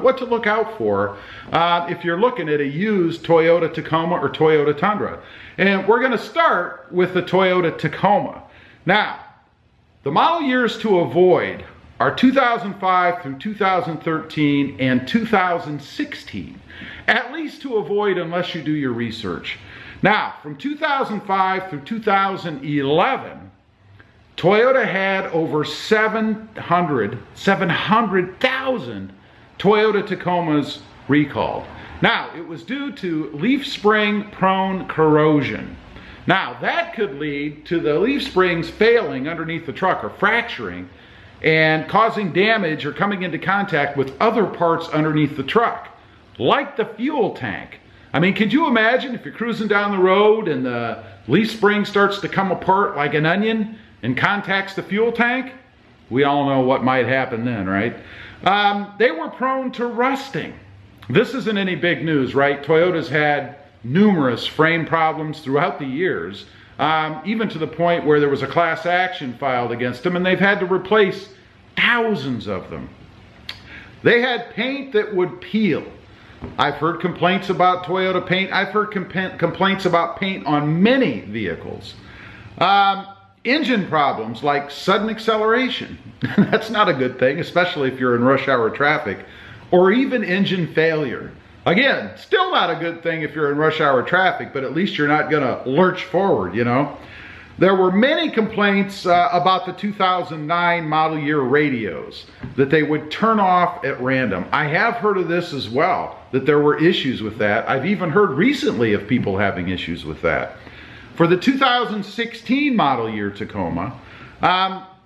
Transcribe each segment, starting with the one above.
What to look out for if you're looking at a used Toyota Tacoma or Toyota Tundra. And we're going to start with the Toyota Tacoma. Now, the model years to avoid are 2005 through 2013 and 2016. At least to avoid unless you do your research. Now, from 2005 through 2011, Toyota had over 700,000 Toyota Tacomas recalled. Now, it was due to leaf spring prone corrosion. Now, that could lead to the leaf springs failing underneath the truck or fracturing and causing damage or coming into contact with other parts underneath the truck, like the fuel tank. I mean, could you imagine if you're cruising down the road and the leaf spring starts to come apart like an onion and contacts the fuel tank? We all know what might happen then, right? They were prone to rusting. This isn't any big news, right? Toyota's had numerous frame problems throughout the years, even to the point where there was a class action filed against them, and they've had to replace thousands of them. They had paint that would peel. I've heard complaints about Toyota paint. I've heard complaints about paint on many vehicles. Engine problems like sudden acceleration. That's not a good thing, especially if you're in rush hour traffic. Or even engine failure. Again, still not a good thing if you're in rush hour traffic, but at least you're not going to lurch forward, you know. There were many complaints about the 2009 model year radios, that they would turn off at random. I have heard of this as well, that there were issues with that. I've even heard recently of people having issues with that. For the 2016 model year Tacoma,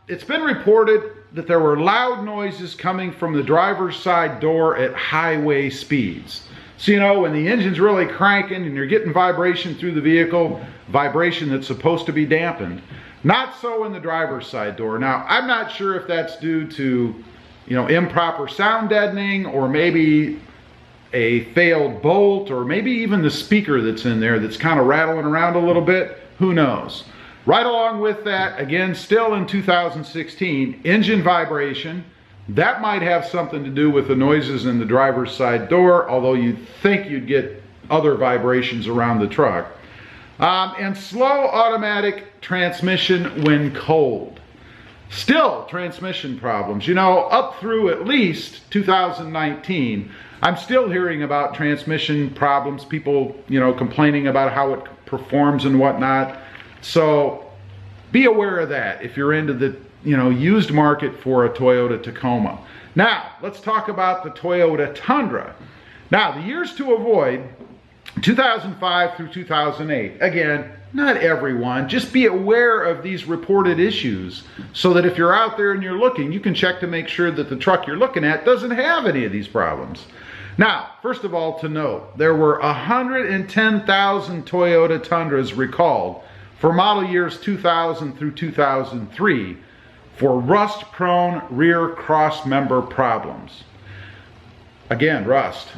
it's been reported that there were loud noises coming from the driver's side door at highway speeds. So, you know, when the engine's really cranking and you're getting vibration through the vehicle, vibration that's supposed to be dampened. Not so in the driver's side door. Now, I'm not sure if that's due to, you know, improper sound deadening, or maybe a failed bolt, or maybe even the speaker that's in there that's kind of rattling around a little bit. Who knows? Right along with that, again, still in 2016, engine vibration. That might have something to do with the noises in the driver's side door, although you'd think you'd get other vibrations around the truck. And slow automatic transmission when cold. Still transmission problems. You know, up through at least 2019, I'm still hearing about transmission problems, people, you know, complaining about how it performs and whatnot. So be aware of that if you're into the, you know, used market for a Toyota Tacoma. Now, let's talk about the Toyota Tundra. Now, the years to avoid, 2005 through 2008. Again, not everyone. Just be aware of these reported issues so that if you're out there and you're looking, you can check to make sure that the truck you're looking at doesn't have any of these problems. Now, first of all, to note, there were 110,000 Toyota Tundras recalled for model years 2000 through 2003 for rust-prone rear cross-member problems. Again, rust.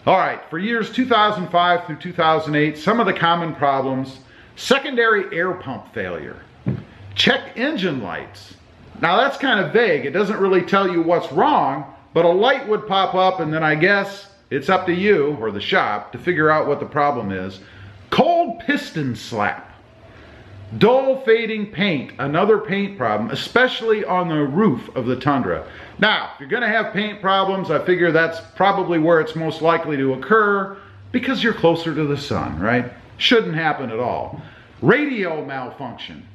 All right, for years 2005 through 2008, some of the common problems: secondary air pump failure, check engine lights. Now that's kind of vague. It doesn't really tell you what's wrong, but a light would pop up, and then I guess it's up to you or the shop to figure out what the problem is. Cold piston slap. Dull fading paint, another paint problem, especially on the roof of the Tundra. Now, if you're going to have paint problems, I figure that's probably where it's most likely to occur because you're closer to the sun, right? Shouldn't happen at all. Radio malfunction.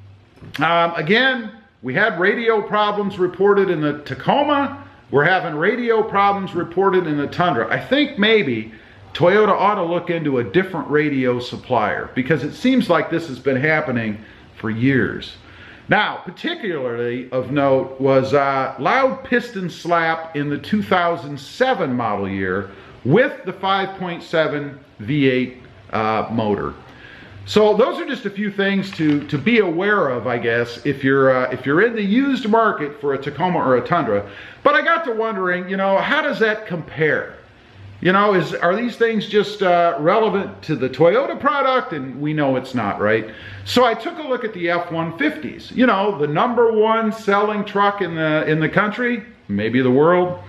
Again, we had radio problems reported in the Tacoma. We're having radio problems reported in the Tundra. I think maybe Toyota ought to look into a different radio supplier because it seems like this has been happening for years. Now, particularly of note was loud piston slap in the 2007 model year with the 5.7 V8 motor. So those are just a few things to be aware of, I guess, if you're in the used market for a Tacoma or a Tundra. But I got to wondering, you know, how does that compare? You know, are these things just relevant to the Toyota product? And we know it's not, right? So I took a look at the F-150s. You know, the #1 selling truck in the country, maybe the world.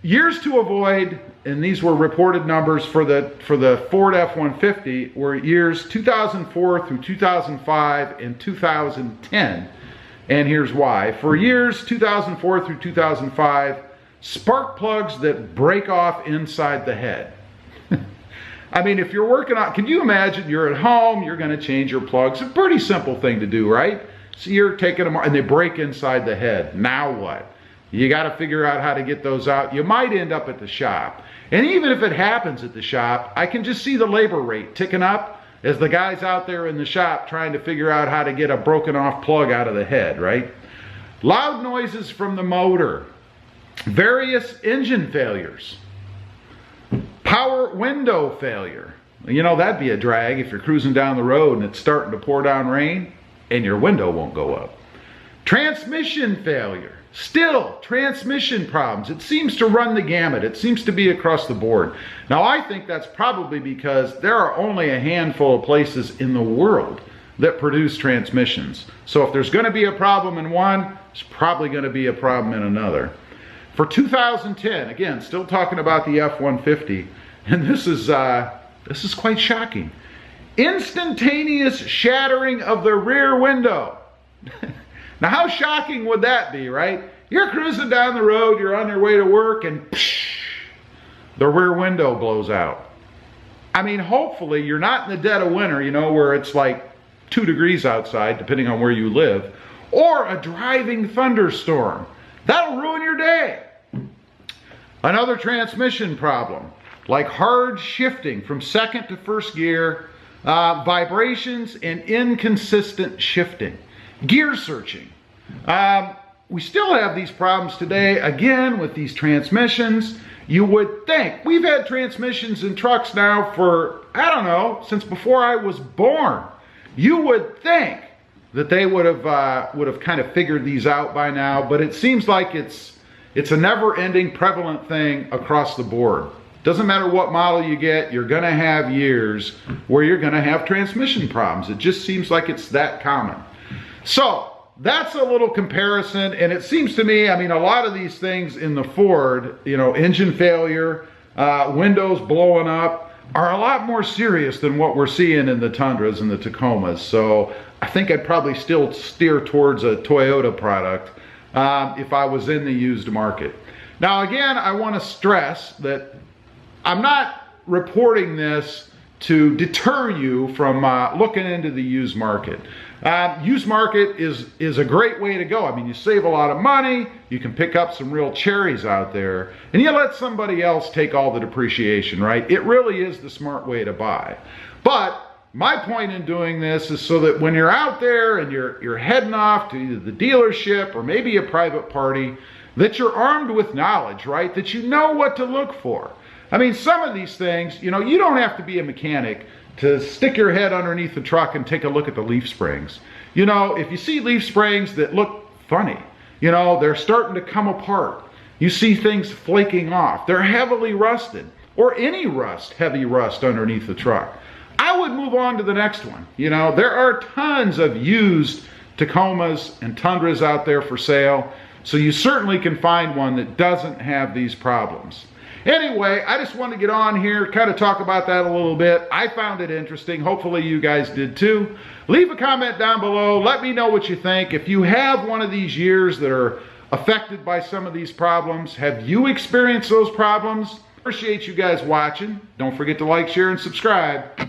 years to avoid, and these were reported numbers for the Ford F-150, were years 2004 through 2005 and 2010. And here's why. For years 2004 through 2005, spark plugs that break off inside the head. I mean, if you're working on, can you imagine you're at home, you're going to change your plugs? It's a pretty simple thing to do, right? So you're taking them and they break inside the head. Now what? You got to figure out how to get those out. You might end up at the shop. And even if it happens at the shop, I can just see the labor rate ticking up as the guy's out there in the shop trying to figure out how to get a broken off plug out of the head, right? Loud noises from the motor. Various engine failures. Power window failure. You know, that'd be a drag if you're cruising down the road and it's starting to pour down rain and your window won't go up. Transmission failure. Still, transmission problems. It seems to run the gamut. It seems to be across the board. Now, I think that's probably because there are only a handful of places in the world that produce transmissions. So if there's going to be a problem in one, there's probably going to be a problem in another. For 2010, again, still talking about the F-150, and this is quite shocking. Instantaneous shattering of the rear window. Now, how shocking would that be, right? You're cruising down the road, you're on your way to work, and psh, the rear window blows out. I mean, hopefully you're not in the dead of winter, you know, where it's like 2 degrees outside, depending on where you live, or a driving thunderstorm. That'll ruin your day. Another transmission problem, like hard shifting from second to first gear, vibrations, and inconsistent shifting. Gear searching. We still have these problems today, again, with these transmissions. You would think, we've had transmissions in trucks now for, I don't know, since before I was born. You would think that they would have kind of figured these out by now, but it seems like it's a never-ending prevalent thing across the board. Doesn't matter what model you get, you're gonna have years where you're gonna have transmission problems. It just seems like it's that common. So that's a little comparison, and it seems to me, I mean, a lot of these things in the Ford, you know, engine failure, windows blowing up, are a lot more serious than what we're seeing in the Tundras and the Tacomas. So I think I'd probably still steer towards a Toyota product if I was in the used market. Now again, I want to stress that I'm not reporting this to deter you from looking into the used market. Used market is a great way to go. I mean, you save a lot of money, you can pick up some real cherries out there, and you let somebody else take all the depreciation, right? It really is the smart way to buy. But my point in doing this is so that when you're out there and you're heading off to either the dealership or maybe a private party, that you're armed with knowledge, right? That you know what to look for. I mean, some of these things, you know, you don't have to be a mechanic to stick your head underneath the truck and take a look at the leaf springs. You know, if you see leaf springs that look funny, you know, they're starting to come apart. You see things flaking off. They're heavily rusted, or any rust, heavy rust underneath the truck. I would move on to the next one. You know, there are tons of used Tacomas and Tundras out there for sale, so you certainly can find one that doesn't have these problems. Anyway, I just wanted to get on here, kind of talk about that a little bit. I found it interesting. Hopefully you guys did too. Leave a comment down below. Let me know what you think. If you have one of these years that are affected by some of these problems, have you experienced those problems? Appreciate you guys watching. Don't forget to like, share, and subscribe.